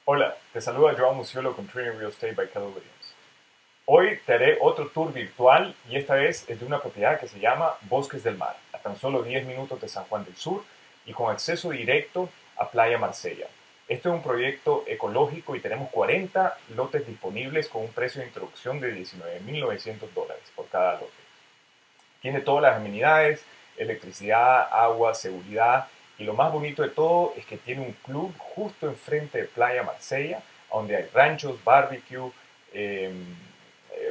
Hola, te saluda Joao Musiolo con Trading Real Estate by Keller Williams. Hoy te haré otro tour virtual y esta vez es de una propiedad que se llama Bosques del Mar, a tan solo 10 minutos de San Juan del Sur y con acceso directo a Playa Marsella. Esto es un proyecto ecológico y tenemos 40 lotes disponibles con un precio de introducción de $19,900 por cada lote. Tiene todas las amenidades, electricidad, agua, seguridad y lo más bonito de todo es que tiene un club justo enfrente de Playa Marsella, donde hay ranchos, barbecue,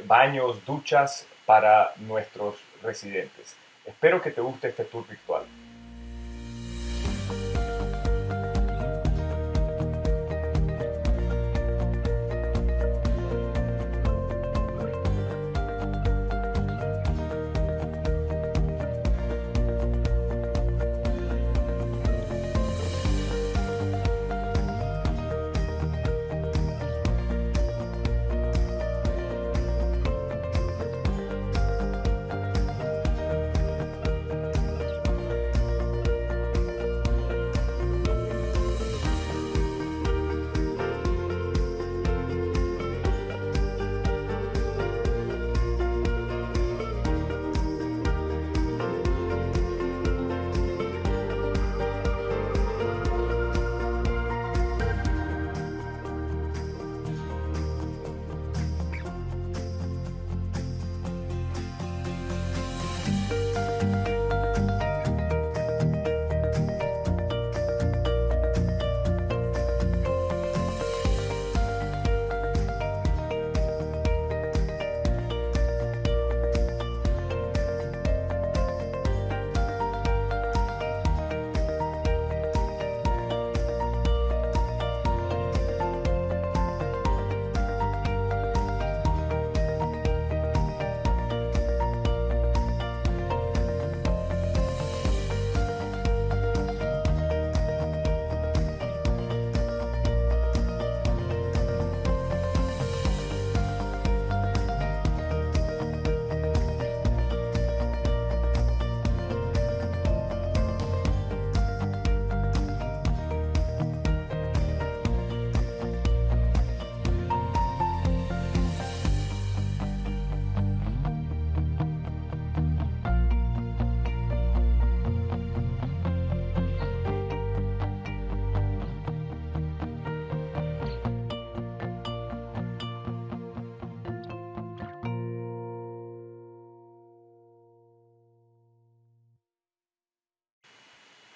baños, duchas para nuestros residentes. Espero que te guste este tour virtual.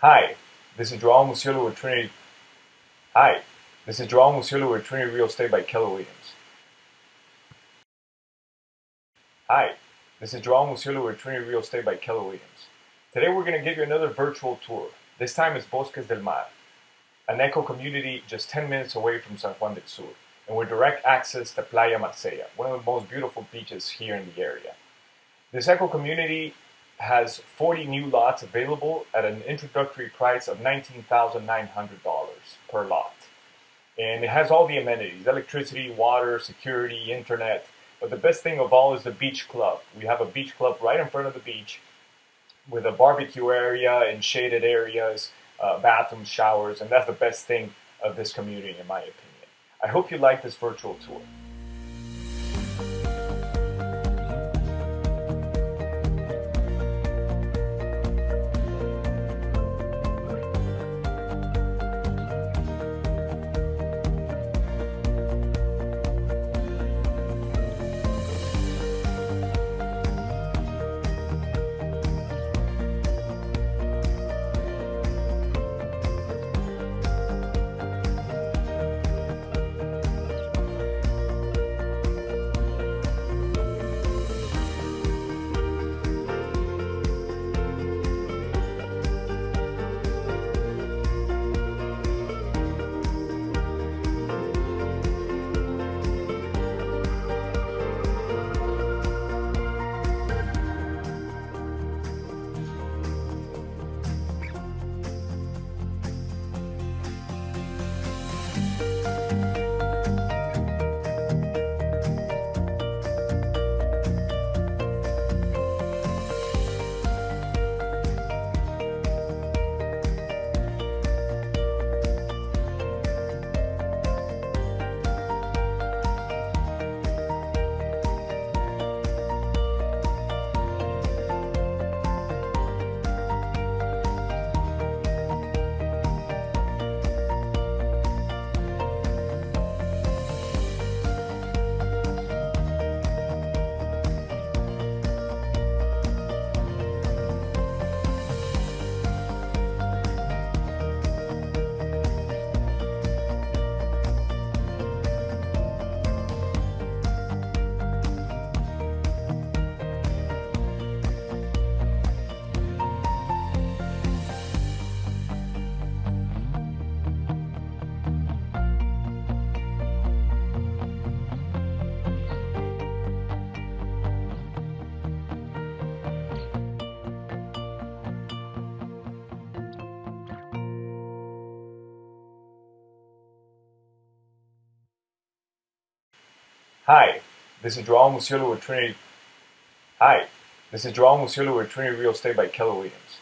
Hi, this is Joao Musiolo with Trinity. Hi, this is Joao Musiolo with Trinity Real Estate by Keller Williams. Hi, this is Joao Musiolo with Trinity Real Estate by Keller Williams. Today we're going to give you another virtual tour. This time it's Bosques del Mar, an eco community just 10 minutes away from San Juan del Sur, and with direct access to Playa Marsella, one of the most beautiful beaches here in the area. This eco community has 40 new lots available at an introductory price of $19,900 per lot. And it has all the amenities, electricity, water, security, internet. But the best thing of all is the beach club. We have a beach club right in front of the beach with a barbecue area and shaded areas, bathrooms, showers, and that's the best thing of this community in my opinion. I hope you like this virtual tour. Hi, this is Joao Musiolo with Trinity. Hi, this is Joao Musiolo with Trinity Real Estate by Keller Williams.